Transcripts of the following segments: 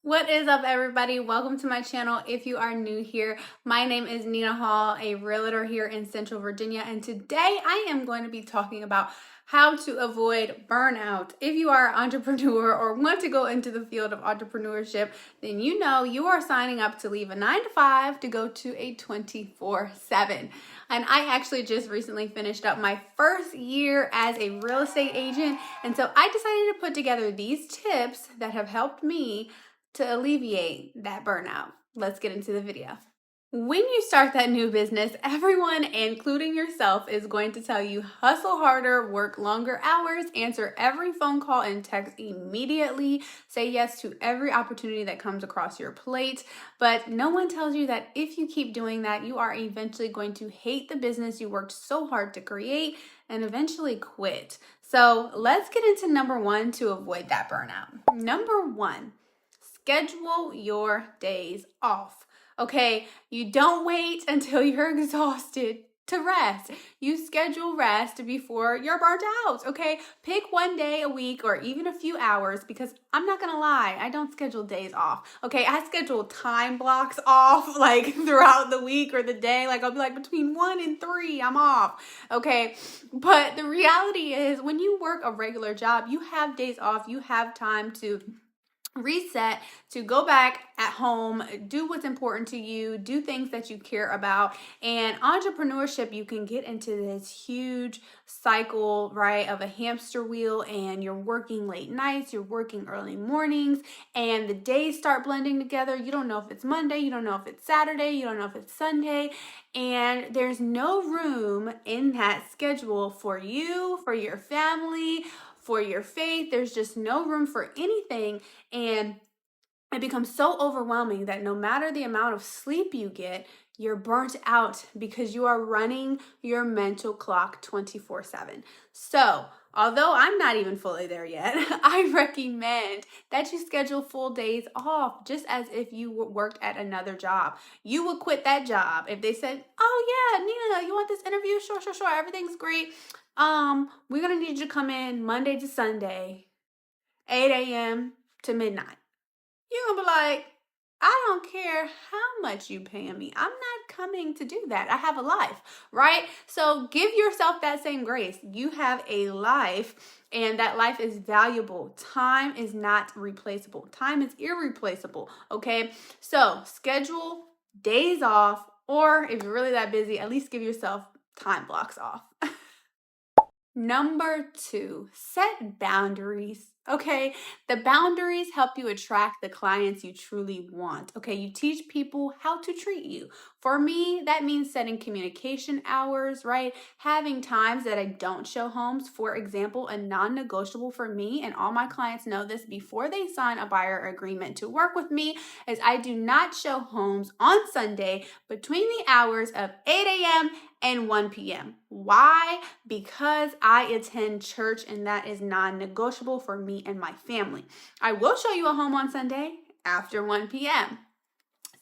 What is up, everybody? Welcome to my channel. If you are new here, my name is Nina Hall, a realtor here in Central Virginia, and today I am going to be talking about how to avoid burnout. If you are an entrepreneur or want to go into the field of entrepreneurship, then you know you are signing up to leave a 9 to 5 to go to a 24/7. And I actually just recently finished up my first year as a real estate agent, and so I decided to put together these tips that have helped me to alleviate that burnout. Let's get into the video. When you start that new business, everyone, including yourself, is going to tell you hustle harder, work longer hours, answer every phone call and text immediately, say yes to every opportunity that comes across your plate. But no one tells you that if you keep doing that, you are eventually going to hate the business you worked so hard to create and eventually quit. So let's get into number one to avoid that burnout. Number one, schedule your days off. Okay, you don't wait until you're exhausted to rest. You schedule rest before you're burnt out, okay? Pick one day a week or even a few hours, because I'm not gonna lie, I don't schedule days off, okay? I schedule time blocks off like throughout the week or the day. Like I'll be like between 1 and 3, I'm off, okay? But the reality is when you work a regular job, you have days off, you have time to reset, to go back at home, do what's important to you, do things that you care about. And entrepreneurship, you can get into this huge cycle, right, of a hamster wheel, and you're working late nights, you're working early mornings, and the days start blending together. You don't know if it's Monday, you don't know if it's Saturday, you don't know if it's Sunday, and there's no room in that schedule for you, for your family, for your faith. There's just no room for anything. And it becomes so overwhelming that no matter the amount of sleep you get, you're burnt out because you are running your mental clock 24/7. So, although I'm not even fully there yet, I recommend that you schedule full days off, just as if you worked at another job. You would quit that job if they said, "Oh yeah, Nina, you want this interview? Sure, sure, sure. Everything's great. We're gonna need you to come in Monday to Sunday, 8 a.m. to midnight." You're gonna be like, "I don't care how much you paying me. I'm not coming to do that. I have a life," right? So give yourself that same grace. You have a life, and that life is valuable. Time is not replaceable. Time is irreplaceable, okay? So schedule days off, or if you're really that busy, at least give yourself time blocks off. Number two, set boundaries. Okay, the boundaries help you attract the clients you truly want. Okay, you teach people how to treat you. For me, that means setting communication hours, right? Having times that I don't show homes. For example, a non negotiable for me, and all my clients know this before they sign a buyer agreement to work with me, is I do not show homes on Sunday between the hours of 8 a.m. and 1 p.m. Why? Because I attend church, and that is non-negotiable for me and my family. I will show you a home on Sunday after 1 p.m.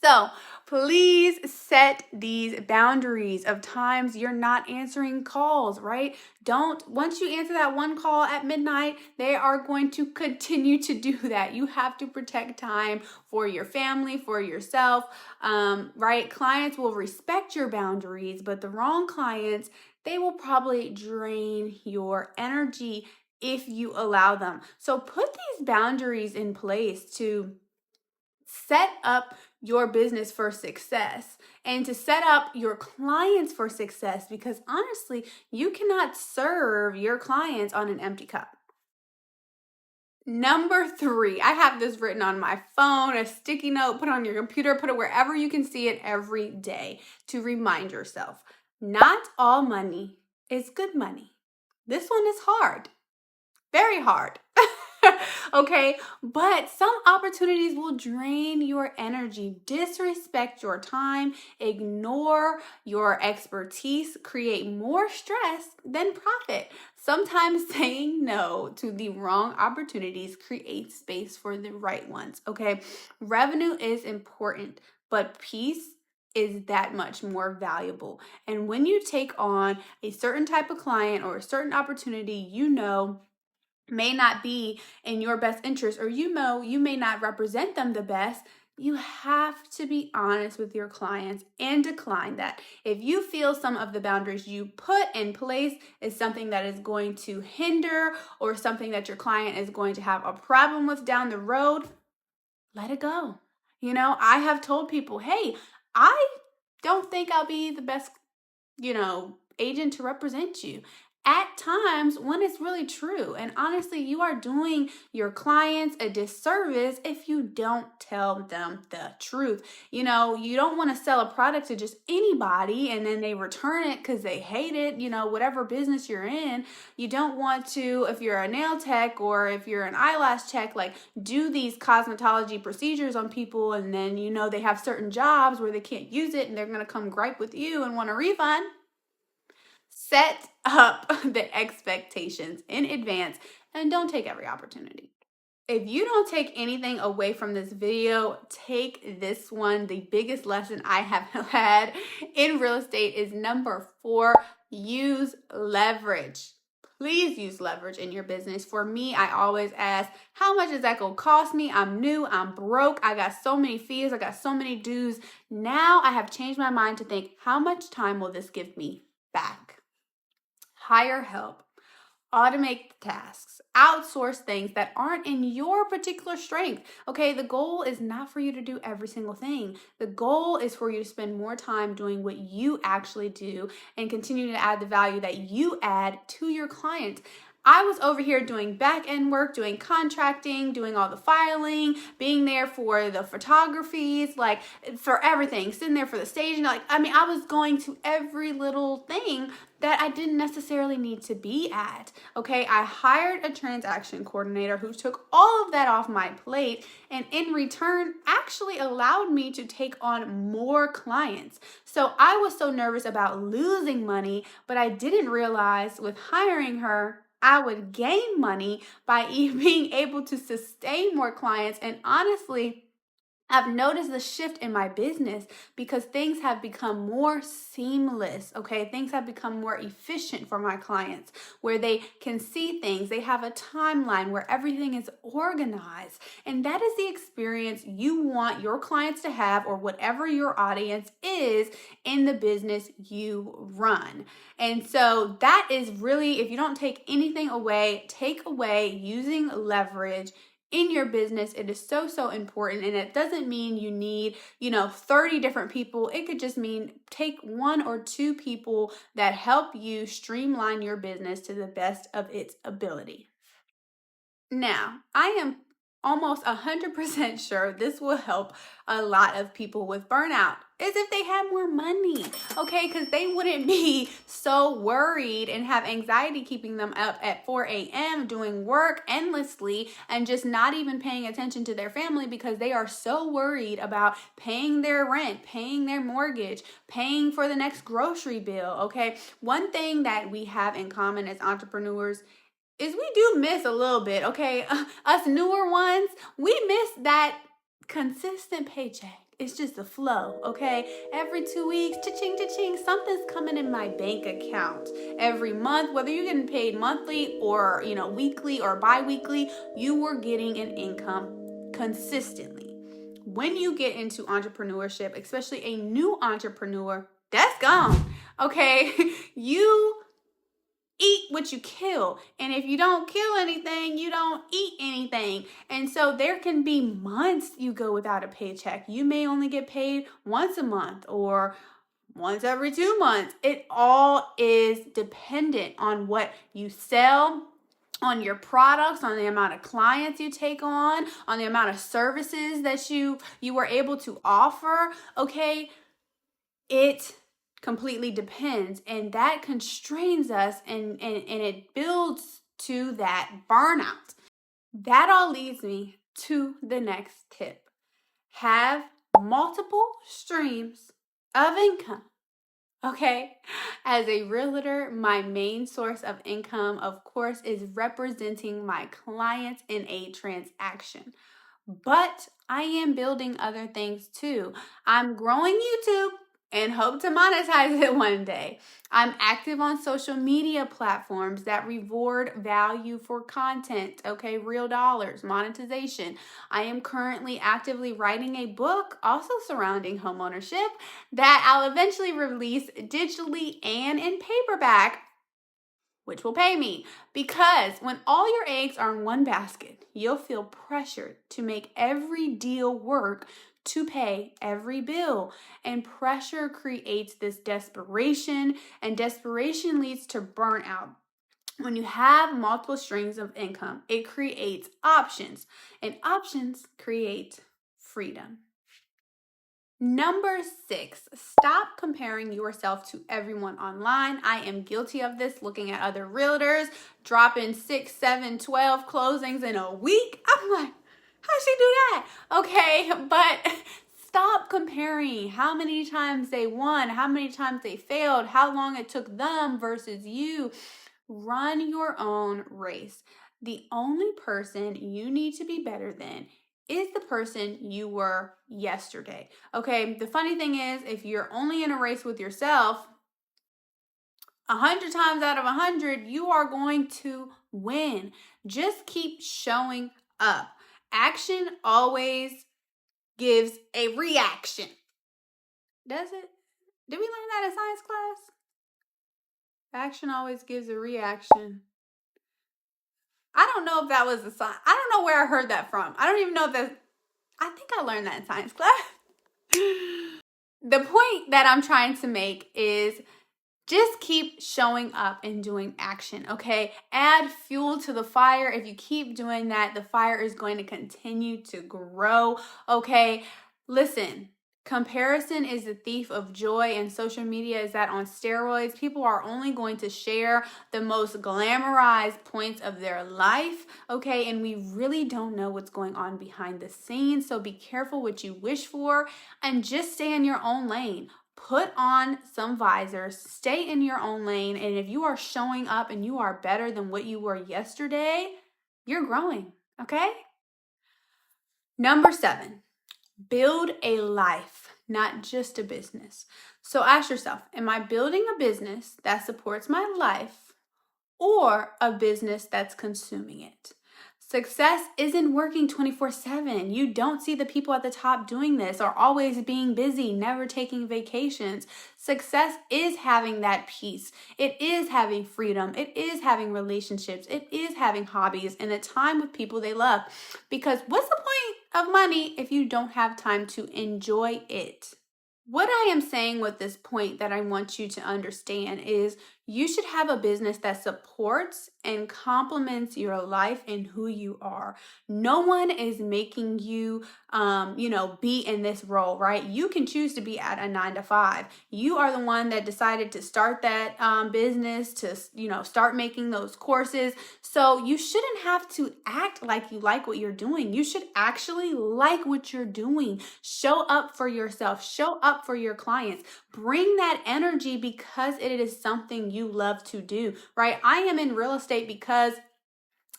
So please set these boundaries of times you're not answering calls, right? Once you answer that one call at midnight, they are going to continue to do that. You have to protect time for your family, for yourself, right? Clients will respect your boundaries, but the wrong clients, they will probably drain your energy if you allow them. So put these boundaries in place to set up your business for success and to set up your clients for success, because honestly, you cannot serve your clients on an empty cup. Number three, I have this written on my phone, a sticky note, put on your computer, put it wherever you can see it every day to remind yourself, not all money is good money. This one is hard, very hard. Okay, but some opportunities will drain your energy, disrespect your time, ignore your expertise, create more stress than profit. Sometimes saying no to the wrong opportunities creates space for the right ones. Okay, revenue is important, but peace is that much more valuable. And when you take on a certain type of client or a certain opportunity, you know may not be in your best interest, or you may not represent them the best, you have to be honest with your clients and decline that. If you feel some of the boundaries you put in place is something that is going to hinder or something that your client is going to have a problem with down the road, let it go. I have told people, hey, I don't think I'll be the best, agent to represent you at times when it's really true. And honestly, you are doing your clients a disservice if you don't tell them the truth. You don't want to sell a product to just anybody and then they return it because they hate it, whatever business you're in. You don't want to, if you're a nail tech or if you're an eyelash tech, like do these cosmetology procedures on people and then they have certain jobs where they can't use it and they're going to come gripe with you and want a refund. Set up the expectations in advance and don't take every opportunity. If you don't take anything away from this video, take this one. The biggest lesson I have had in real estate is number 4, use leverage. Please use leverage in your business. For me, I always ask, how much is that going to cost me? I'm new, I'm broke, I got so many fees, I got so many dues. Now I have changed my mind to think, how much time will this give me back? Hire help, automate tasks, outsource things that aren't in your particular strength. Okay, the goal is not for you to do every single thing. The goal is for you to spend more time doing what you actually do and continue to add the value that you add to your clients. I was over here doing back end work, doing contracting, doing all the filing, being there for the photographies, like for everything, sitting there for the staging. I was going to every little thing that I didn't necessarily need to be at. Okay, I hired a transaction coordinator who took all of that off my plate and in return actually allowed me to take on more clients. So I was so nervous about losing money, but I didn't realize with hiring her, I would gain money by being able to sustain more clients. And honestly, I've noticed the shift in my business because things have become more seamless, okay? Things have become more efficient for my clients where they can see things. They have a timeline where everything is organized. And that is the experience you want your clients to have, or whatever your audience is in the business you run. And so that is really, if you don't take anything away, take away using leverage in your business. It is so, so important. And it doesn't mean you need, 30 different people. It could just mean take 1 or 2 people that help you streamline your business to the best of its ability. Now, I am almost 100% sure this will help a lot of people with burnout, is if they have more money, okay? Because they wouldn't be so worried and have anxiety keeping them up at 4 a.m. doing work endlessly and just not even paying attention to their family because they are so worried about paying their rent, paying their mortgage, paying for the next grocery bill, okay? One thing that we have in common as entrepreneurs is we do miss a little bit, okay? Us newer ones, we miss that consistent paycheck. It's just a flow, okay? Every 2 weeks, cha-ching, cha-ching, something's coming in my bank account. Every month, whether you're getting paid monthly or, weekly or bi-weekly, you were getting an income consistently. When you get into entrepreneurship, especially a new entrepreneur, that's gone, okay? You eat what you kill. And if you don't kill anything, you don't eat anything. And so there can be months you go without a paycheck. You may only get paid once a month or once every 2 months. It all is dependent on what you sell, on your products, on the amount of clients you take on the amount of services that you were able to offer. Okay, it completely depends, and that constrains us and it builds to that burnout. That all leads me to the next tip. Have multiple streams of income. Okay, as a realtor, my main source of income, of course, is representing my clients in a transaction. But I am building other things too. I'm growing YouTube and hope to monetize it one day. I'm active on social media platforms that reward value for content, okay, real dollars, monetization. I am currently actively writing a book also surrounding homeownership that I'll eventually release digitally and in paperback, which will pay me. Because when all your eggs are in one basket, you'll feel pressured to make every deal work to pay every bill. And pressure creates this desperation, and desperation leads to burnout. When you have multiple streams of income, it creates options, and options create freedom. Number 6, stop comparing yourself to everyone online. I am guilty of this, looking at other realtors, dropping 6, 7, 12 closings in a week. I'm like, how'd she do that? Okay, but stop comparing how many times they won, how many times they failed, how long it took them versus you. Run your own race. The only person you need to be better than is the person you were yesterday. Okay, the funny thing is, if you're only in a race with yourself, 100 times out of 100, you are going to win. Just keep showing up. Action always gives a reaction. Does it? Did we learn that in science class? Action always gives a reaction. I don't know if that was a sign. I don't know where I heard that from. I don't even know if that. I think I learned that in science class. The point that I'm trying to make is just keep showing up and doing action, okay? Add fuel to the fire. If you keep doing that, the fire is going to continue to grow, okay? Listen. Comparison is the thief of joy, and social media is that on steroids. People are only going to share the most glamorized points of their life, okay? And we really don't know what's going on behind the scenes, so be careful what you wish for and just stay in your own lane. Put on some visors, stay in your own lane, and if you are showing up and you are better than what you were yesterday, you're growing, okay? Number 7. Build a life, not just a business. So ask yourself, am I building a business that supports my life or a business that's consuming it? Success isn't working 24/7. You don't see the people at the top doing this or always being busy, never taking vacations. Success is having that peace. It is having freedom. It is having relationships. It is having hobbies and a time with people they love. Because what's the point of money if you don't have time to enjoy it? What I am saying with this point that I want you to understand is you should have a business that supports and complements your life and who you are. No one is making you, be in this role, right? You can choose to be at a 9 to 5. You are the one that decided to start that business, to, start making those courses. So you shouldn't have to act like you like what you're doing. You should actually like what you're doing. Show up for yourself. Show up for your clients. Bring that energy because it is something you love to do, right? I am in real estate because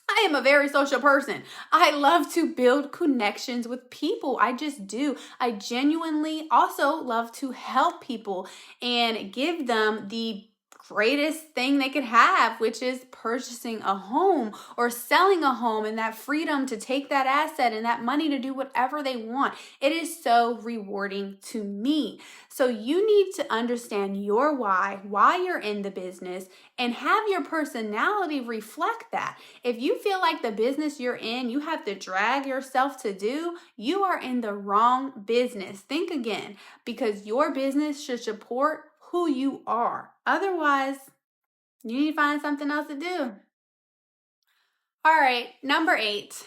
I am a very social person. I love to build connections with people. I just do. I genuinely also love to help people and give them the greatest thing they could have, which is purchasing a home or selling a home, and that freedom to take that asset and that money to do whatever they want. It is so rewarding to me. So you need to understand your why you're in the business, and have your personality reflect that. If you feel like the business you're in, you have to drag yourself to do, you are in the wrong business. Think again, because your business should support who you are. Otherwise, you need to find something else to do. All right, number 8.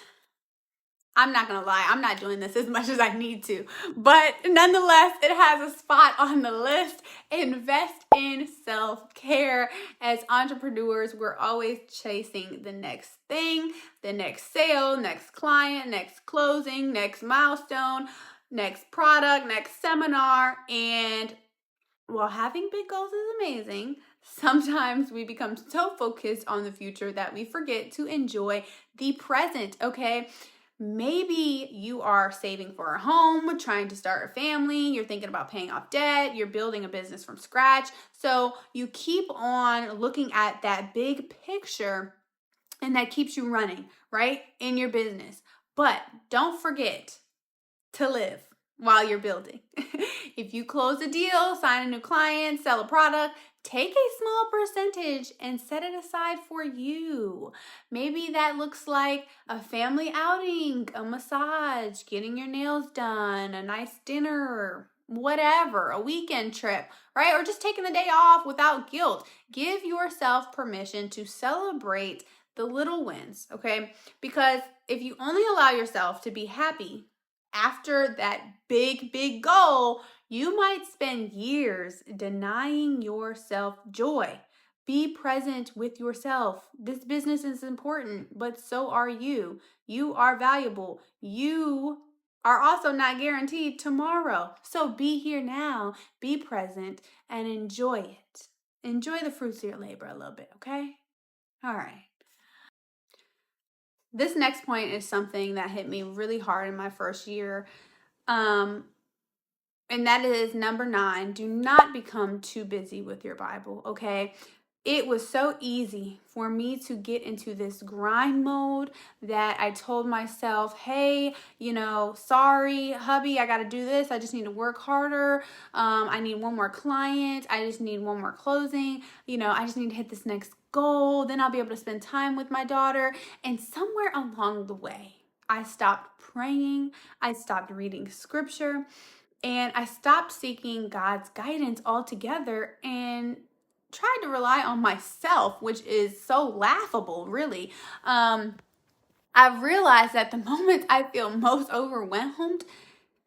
I'm not going to lie, I'm not doing this as much as I need to, but nonetheless, it has a spot on the list. Invest in self-care. As entrepreneurs, we're always chasing the next thing, the next sale, next client, next closing, next milestone, next product, next seminar, and while having big goals is amazing, sometimes we become so focused on the future that we forget to enjoy the present, okay? Maybe you are saving for a home, trying to start a family, you're thinking about paying off debt, you're building a business from scratch. So you keep on looking at that big picture, and that keeps you running, right, in your business. But don't forget to live while you're building. If you close a deal, sign a new client, sell a product, take a small percentage and set it aside for you. Maybe that looks like a family outing, a massage, getting your nails done, a nice dinner, whatever, a weekend trip, right? Or just taking the day off without guilt. Give yourself permission to celebrate the little wins, okay? Because if you only allow yourself to be happy after that big goal, you might spend years denying yourself joy. Be present with yourself. This business is important, but so are you. You are valuable. You are also not guaranteed tomorrow. So be here now, be present, and enjoy it. Enjoy the fruits of your labor a little bit, okay? All right. This next point is something that hit me really hard in my first year. And that is number 9, do not become too busy with your Bible, okay? It was so easy for me to get into this grind mode that I told myself, hey, sorry, hubby, I got to do this. I just need to work harder. I need one more client. I just need one more closing. I just need to hit this next goal. Then I'll be able to spend time with my daughter. And somewhere along the way, I stopped praying. I stopped reading scripture. And I stopped seeking God's guidance altogether and tried to rely on myself, which is so laughable, really. I've realized that the moment I feel most overwhelmed,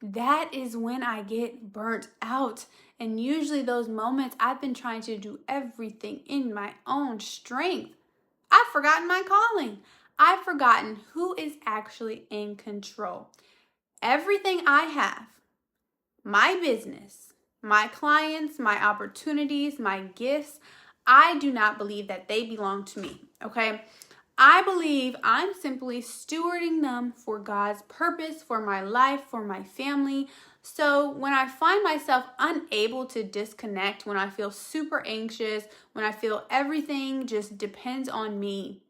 that is when I get burnt out. And usually those moments, I've been trying to do everything in my own strength. I've forgotten my calling. I've forgotten who is actually in control. Everything I have, my business, my clients, my opportunities, my gifts, I do not believe that they belong to me, okay? I believe I'm simply stewarding them for God's purpose, for my life, for my family. So when I find myself unable to disconnect, when I feel super anxious, when I feel everything just depends on me,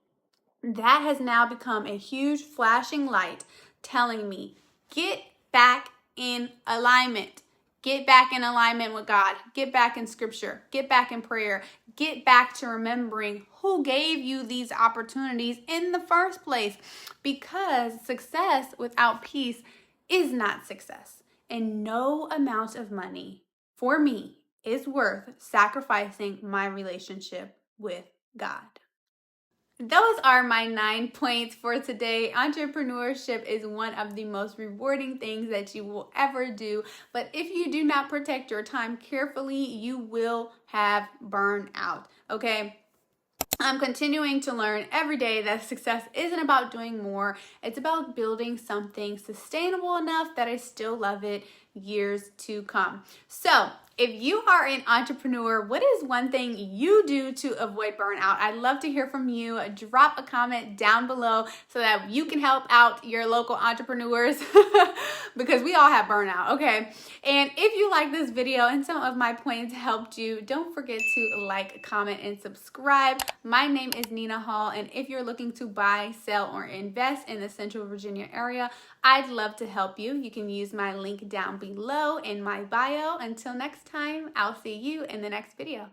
that has now become a huge flashing light telling me, get back in alignment. Get back in alignment with God. Get back in scripture. Get back in prayer. Get back to remembering who gave you these opportunities in the first place. Because success without peace is not success. And no amount of money for me is worth sacrificing my relationship with God. Those are my 9 points for today. Entrepreneurship is one of the most rewarding things that you will ever do. But if you do not protect your time carefully, you will have burnout. Okay? I'm continuing to learn every day that success isn't about doing more. It's about building something sustainable enough that I still love it years to come. So, if you are an entrepreneur, what is one thing you do to avoid burnout? I'd love to hear from you. Drop a comment down below so that you can help out your local entrepreneurs because we all have burnout, okay? And if you like this video and some of my points helped you, don't forget to like, comment, and subscribe. My name is Nina Hall, and if you're looking to buy, sell, or invest in the Central Virginia area, I'd love to help you. You can use my link down below in my bio. Until next time, I'll see you in the next video.